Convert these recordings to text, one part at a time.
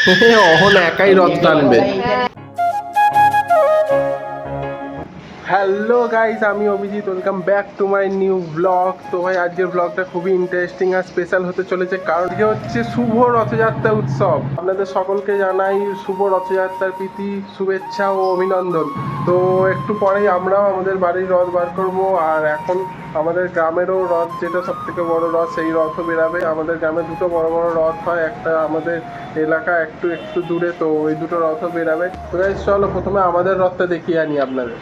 অহন একাই রথ টানবে। হ্যালো গাইস, আমি Abhijit, welcome back to my new blog. তো ভাই আজকের ব্লগটা খুবই ইন্টারেস্টিং আর স্পেশাল হতে চলেছে, কারণ আজকে হচ্ছে শুভ রথযাত্রা উৎসব। আপনাদের সকলকে জানাই শুভ রথযাত্রার প্রীতি শুভেচ্ছা ও অভিনন্দন। তো একটু পরেই আমরাও আমাদের বাড়ির রথ বার করবো, আর এখন আমাদের গ্রামেরও রথ, যেটা সব থেকে বড় রথ, সেই রথও বেরাবে। আমাদের গ্রামে দুটো বড় বড় রথ হয়, একটা আমাদের এলাকা একটু একটু দূরে, তো ওই দুটো রথও বেরাবে। তো গাইস চলো প্রথমে আমাদের রথটা দেখিয়ে আনি আপনাদের।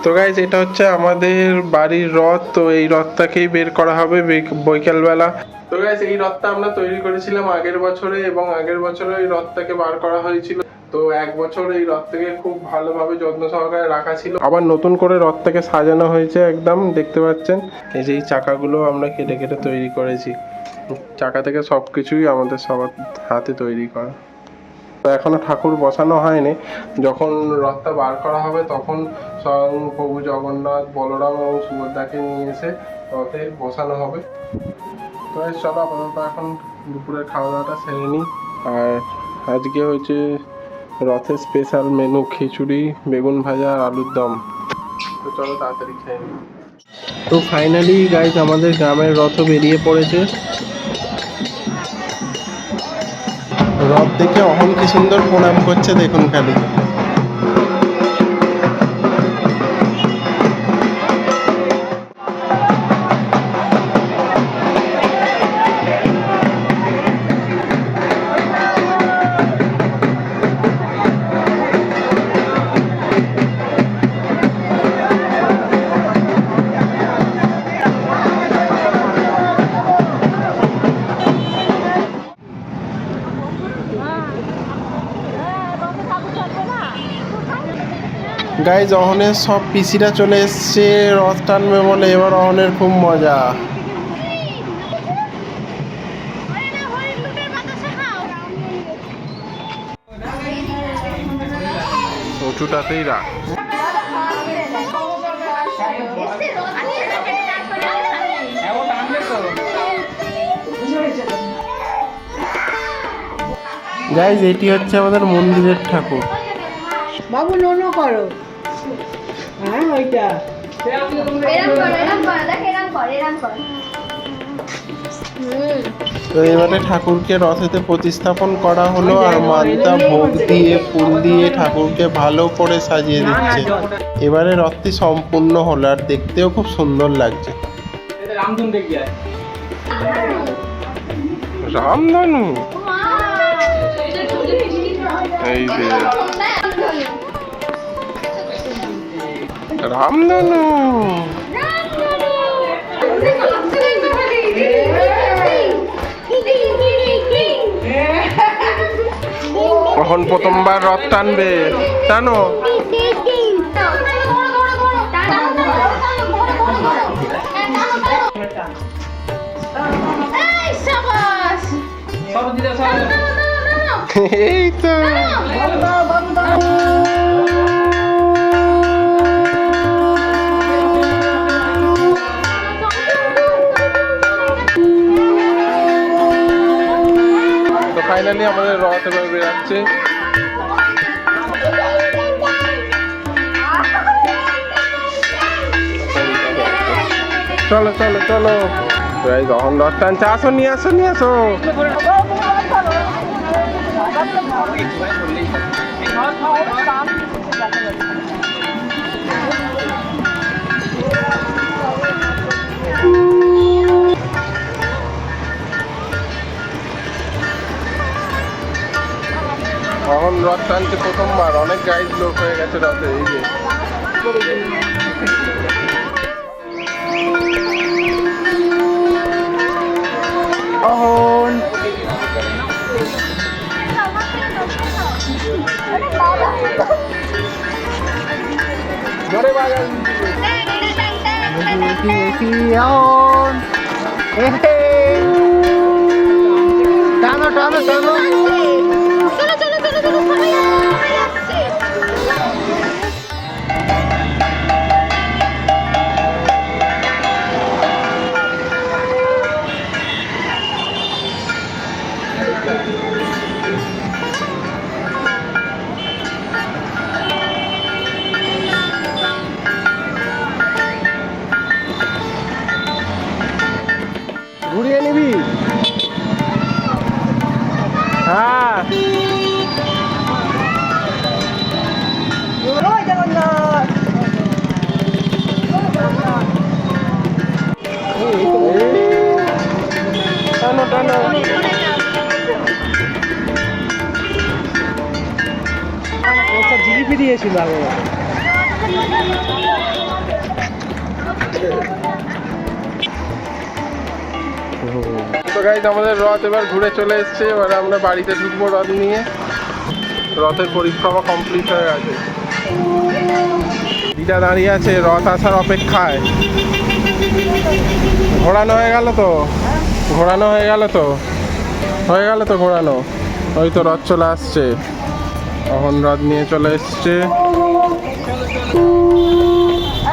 তো গাইজ এটা হচ্ছে আমাদের বাড়ির রথ। তো এই রথটাকেই বের করা হবে বৈকালবেলা। তো গাইজ এই রথটা আমরা তৈরি করেছিলাম আগের বছরে, এবং আগের বছরে এই রথটাকে বার করা হয়েছিল। তো এক বছর এই রথটাকে খুব ভালোভাবে যত্ন সহকারে রাখা ছিল, আবার নতুন করে রথটাকে সাজানো হয়েছে একদম, দেখতে পাচ্ছেন। এই যে এই চাকাগুলো আমরা কেটে কেটে তৈরি করেছি, চাকা থেকে সবকিছুই আমাদের সবার হাতে তৈরি করা। এখনো ঠাকুর বসানো হয়নি, যখন রথটা বার করা হবে তখন স্বয়ং প্রভু জগন্নাথ, বলরাম এবং সুভদ্রাকে নিয়ে এসে রথে বসানো হবে। তো চলো আপাতত এখন দুপুরের খাওয়া দাওয়াটা সেরে নিই। আর আজকে হচ্ছে রথের স্পেশাল মেনু খিচুড়ি, বেগুন ভাজা আর আলুর দম। তো চলো তাড়াতাড়ি খেয়ে নিই। তো ফাইনালি গাইজ আমাদের গ্রামের রথও বেরিয়ে পড়েছে। রথ দেখে অহন কি সুন্দর প্রণাম করছে, দেখুন খালি। গাইজ অহনের সব পিসিরা চলে এসছে রথ টানবে বলে, এবার অহনের খুব মজা। উঁচুটাতেই রাখ। গাইজ এটি হচ্ছে আমাদের মন্দিরের ঠাকুর। বাবু নোনো করো। হ্যাঁ ওইটা তো এবারে ঠাকুরকে রথেতে প্রতিস্থাপন করা হলো, আর মানতা ভোগ দিয়ে ফুল দিয়ে ঠাকুরকে ভালো করে সাজিয়ে দিচ্ছে। এবারে রথটি সম্পূর্ণ হলো, আর দেখতেও খুব সুন্দর লাগছে। রামধনু, এই যে রামধনু। কখন প্রথমবার রথ টানবে, টানো। এই তো ফাইনালি আমাদের রথ এবার বেরাচ্ছে। চলো চলো চলো, যখন রথ টানছে, আসো নিয়ে আসো নিয়ে আসো। এখন রথ টানছে প্রথমবার, অনেক গাইড লোক হয়ে গেছে রথে। এই যে অহন জোরে বাজান। টানো টানো টানো। চলো চলো চলো চলো সবাই আসছে। ঘুরিয়ে নিবি? হ্যাঁ। টানো টানো। জিলিপি দিয়েছিল আগে। তো গাইজ আমাদের রথ এবার ঘুরে চলে এসছে, এবার আমরা বাড়িতে ঢুকবো রথ নিয়ে। রথের পরিক্রমা কমপ্লিট হয়ে গেছে, দিদা দাঁড়িয়ে আছে রথ আসার অপেক্ষায়। ঘোরানো হয়ে গেল তো, ঘোরানো হয়ে গেল তো, হয়ে গেল তো ঘোরানো। ওই তো রথ চলে আসছে, এখন রথ নিয়ে চলে এসছে।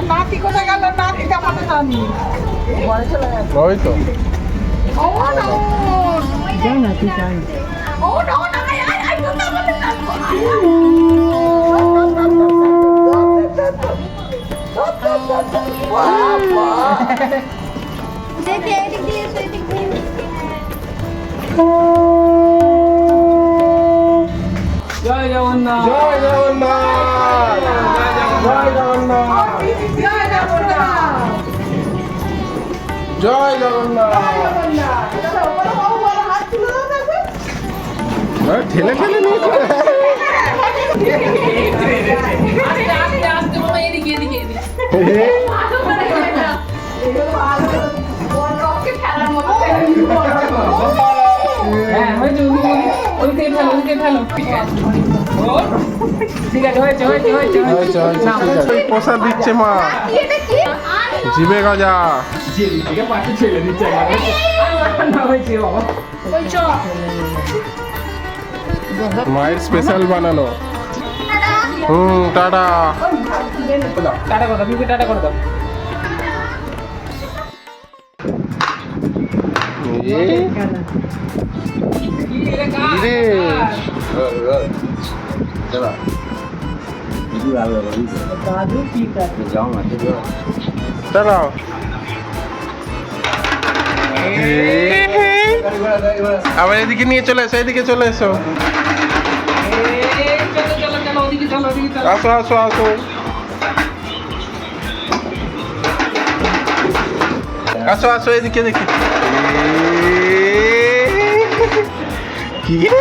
নাতি কোথায় গেল? নাতিটা পাবে না আমি ওই তো যাই না তুই যাই। দেখে এদিক দিয়ে এসো, এদিক দিয়ে জয় জগন্নাথ। জয় জগন্নাথ, জয় জগন্নাথ, জয় জগন্নাথ। জয় জগন্নাথ। ঠেলে ঠেলে নিয়ে চলে প্রসাদ দিচ্ছে মা, এটা কি? জিবে গজা। মায়ের স্পেশাল বানানো। টাটা। টাটা করে দাও, টাটা করে দাও। দাদু ঠিক আছে। দাঁড়াও। আবার এদিকে নিয়ে চলে এসো, এদিকে চলে এসো। আসো আসো আসো। আসো আসো এদিকে দেখি। কি রে?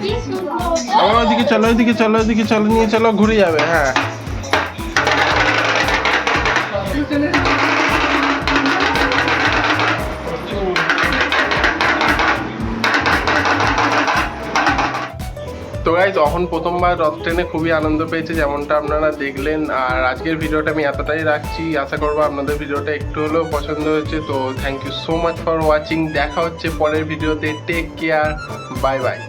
কি সুন্দর। আবার ওইদিকে চলো, ওইদিকে চলো, ওইদিকে চলো, নিয়ে চলো, ঘুরে যাবে। হ্যাঁ তো গাইজ তখন প্রথমবার রথ ট্রেনে খুবই আনন্দ পেয়েছে, যেমনটা আপনারা দেখলেন। আর আজকের ভিডিওটা আমি এতটাই রাখছি, আশা করবো আপনাদের ভিডিওটা একটু হলেও পছন্দ হয়েছে। তো thank you so much for watching. দেখা হচ্ছে পরের ভিডিওতে। Take care, bye by.